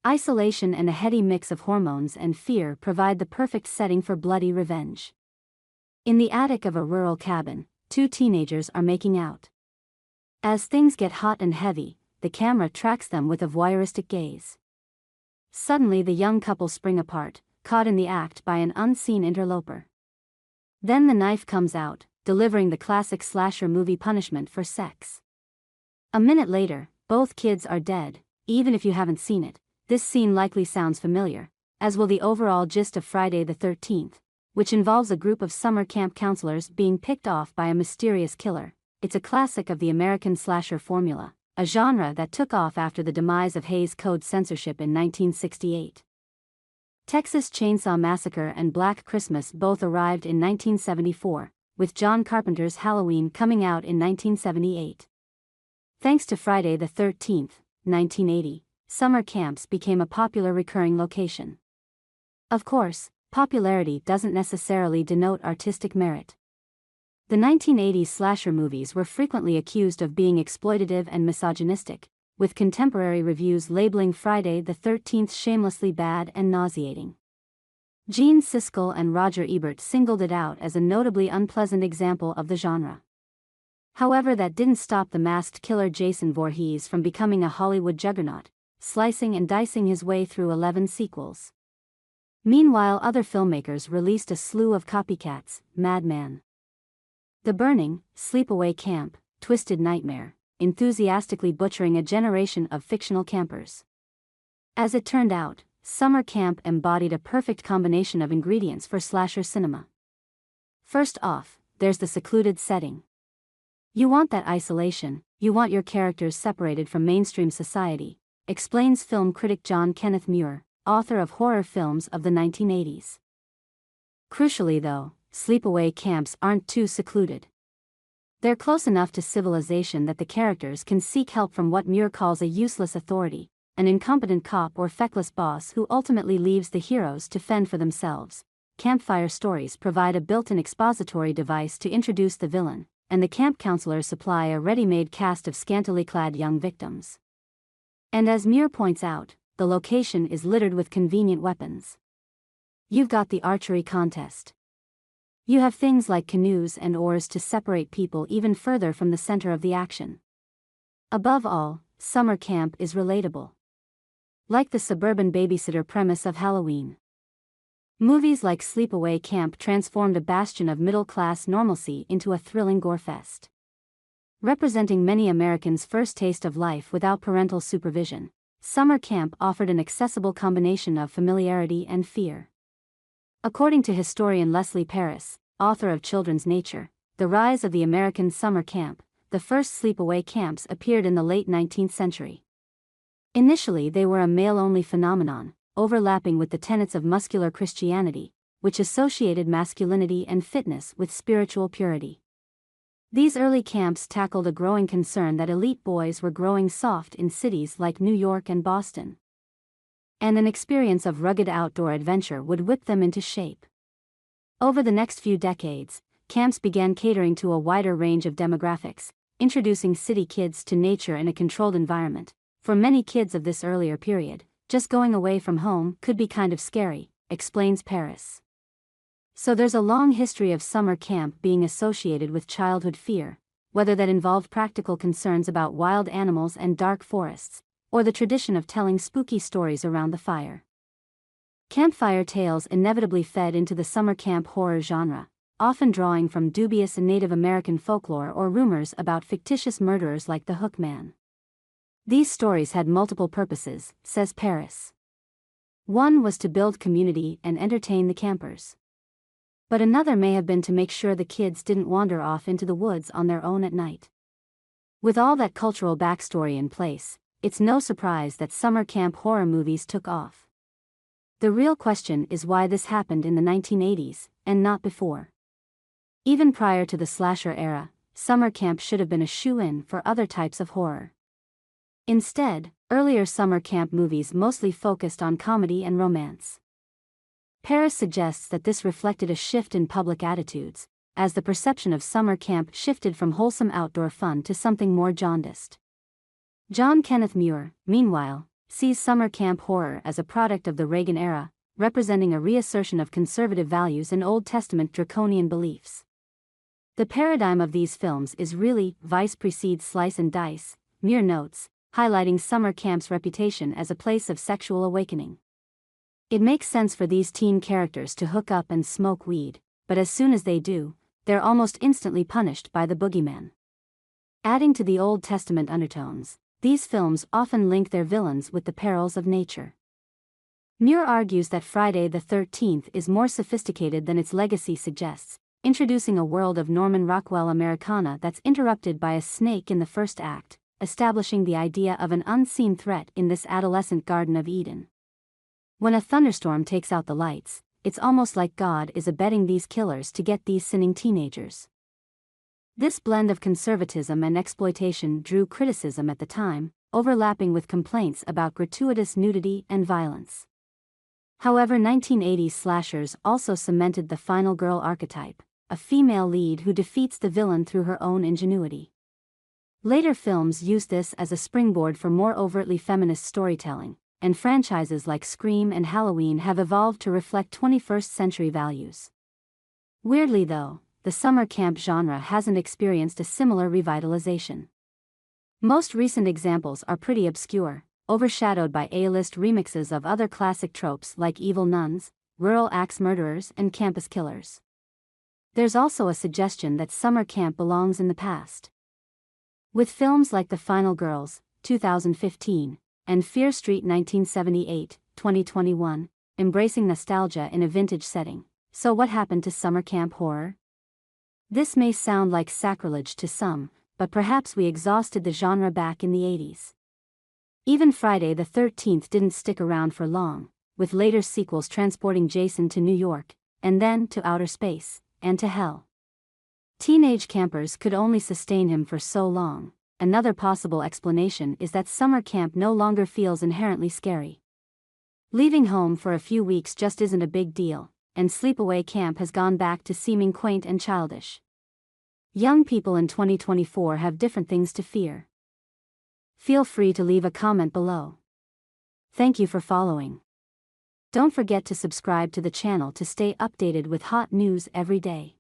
Isolation and a heady mix of hormones and fear provide the perfect setting for bloody revenge. In the attic of a rural cabin, two teenagers are making out. As things get hot and heavy, the camera tracks them with a voyeuristic gaze. Suddenly the young couple spring apart, caught in the act by an unseen interloper. Then the knife comes out, delivering the classic slasher movie punishment for sex. A minute later, both kids are dead. Even if you haven't seen it, this scene likely sounds familiar, as will the overall gist of Friday the 13th, which involves a group of summer camp counselors being picked off by a mysterious killer. It's a classic of the American slasher formula, a genre that took off after the demise of Hays Code censorship in 1968. Texas Chainsaw Massacre and Black Christmas both arrived in 1974, with John Carpenter's Halloween coming out in 1978. Thanks to Friday the 13th, 1980, summer camps became a popular recurring location. Of course, popularity doesn't necessarily denote artistic merit. The 1980s slasher movies were frequently accused of being exploitative and misogynistic, with contemporary reviews labeling Friday the 13th shamelessly bad and nauseating. Gene Siskel and Roger Ebert singled it out as a notably unpleasant example of the genre. However, that didn't stop the masked killer Jason Voorhees from becoming a Hollywood juggernaut, slicing and dicing his way through 11 sequels. Meanwhile, other filmmakers released a slew of copycats: Madman, The Burning, Sleepaway Camp, Twisted Nightmare, enthusiastically butchering a generation of fictional campers. As it turned out, summer camp embodied a perfect combination of ingredients for slasher cinema. First off, there's the secluded setting. You want that isolation, you want your characters separated from mainstream society, explains film critic John Kenneth Muir, author of horror films of the 1980s. Crucially though, sleepaway camps aren't too secluded. They're close enough to civilization that the characters can seek help from what Muir calls a useless authority, an incompetent cop or feckless boss who ultimately leaves the heroes to fend for themselves. Campfire stories provide a built-in expository device to introduce the villain, and the camp counselors supply a ready-made cast of scantily clad young victims. And as Muir points out, the location is littered with convenient weapons. You've got the archery contest. You have things like canoes and oars to separate people even further from the center of the action. Above all, summer camp is relatable. Like the suburban babysitter premise of Halloween. Movies like Sleepaway Camp transformed a bastion of middle-class normalcy into a thrilling gore-fest. Representing many Americans' first taste of life without parental supervision, summer camp offered an accessible combination of familiarity and fear. According to historian Leslie Paris, author of Children's Nature, The Rise of the American Summer Camp, the first sleepaway camps appeared in the late 19th century. Initially they were a male-only phenomenon, overlapping with the tenets of muscular Christianity, which associated masculinity and fitness with spiritual purity. These early camps tackled a growing concern that elite boys were growing soft in cities like New York and Boston. And an experience of rugged outdoor adventure would whip them into shape. Over the next few decades, camps began catering to a wider range of demographics, introducing city kids to nature in a controlled environment. For many kids of this earlier period, just going away from home could be kind of scary, explains Paris. So there's a long history of summer camp being associated with childhood fear, whether that involved practical concerns about wild animals and dark forests, or the tradition of telling spooky stories around the fire. Campfire tales inevitably fed into the summer camp horror genre, often drawing from dubious Native American folklore or rumors about fictitious murderers like the Hook Man. These stories had multiple purposes, says Paris. One was to build community and entertain the campers. But another may have been to make sure the kids didn't wander off into the woods on their own at night. With all that cultural backstory in place, it's no surprise that summer camp horror movies took off. The real question is why this happened in the 1980s, and not before. Even prior to the slasher era, summer camp should have been a shoo-in for other types of horror. Instead, earlier summer camp movies mostly focused on comedy and romance. Paris suggests that this reflected a shift in public attitudes, as the perception of summer camp shifted from wholesome outdoor fun to something more jaundiced. John Kenneth Muir, meanwhile, sees summer camp horror as a product of the Reagan era, representing a reassertion of conservative values and Old Testament draconian beliefs. The paradigm of these films is really Vice precedes Slice and Dice, mere notes, highlighting summer camp's reputation as a place of sexual awakening. It makes sense for these teen characters to hook up and smoke weed, but as soon as they do, they're almost instantly punished by the boogeyman. Adding to the Old Testament undertones, these films often link their villains with the perils of nature. Muir argues that Friday the 13th is more sophisticated than its legacy suggests, introducing a world of Norman Rockwell Americana that's interrupted by a snake in the first act, establishing the idea of an unseen threat in this adolescent Garden of Eden. When a thunderstorm takes out the lights, it's almost like God is abetting these killers to get these sinning teenagers. This blend of conservatism and exploitation drew criticism at the time, overlapping with complaints about gratuitous nudity and violence. However, 1980s slashers also cemented the final girl archetype, a female lead who defeats the villain through her own ingenuity. Later films used this as a springboard for more overtly feminist storytelling, and franchises like Scream and Halloween have evolved to reflect 21st century values. Weirdly though, the summer camp genre hasn't experienced a similar revitalization. Most recent examples are pretty obscure, overshadowed by A-list remixes of other classic tropes like evil nuns, rural axe murderers, and campus killers. There's also a suggestion that summer camp belongs in the past. With films like The Final Girls, 2015, and Fear Street 1978, 2021, embracing nostalgia in a vintage setting. So what happened to summer camp horror? This may sound like sacrilege to some, but perhaps we exhausted the genre back in the 80s. Even Friday the 13th didn't stick around for long, with later sequels transporting Jason to New York, and then to outer space, and to hell. Teenage campers could only sustain him for so long. Another possible explanation is that summer camp no longer feels inherently scary. Leaving home for a few weeks just isn't a big deal, and sleepaway camp has gone back to seeming quaint and childish. Young people in 2024 have different things to fear. Feel free to leave a comment below. Thank you for following. Don't forget to subscribe to the channel to stay updated with hot news every day.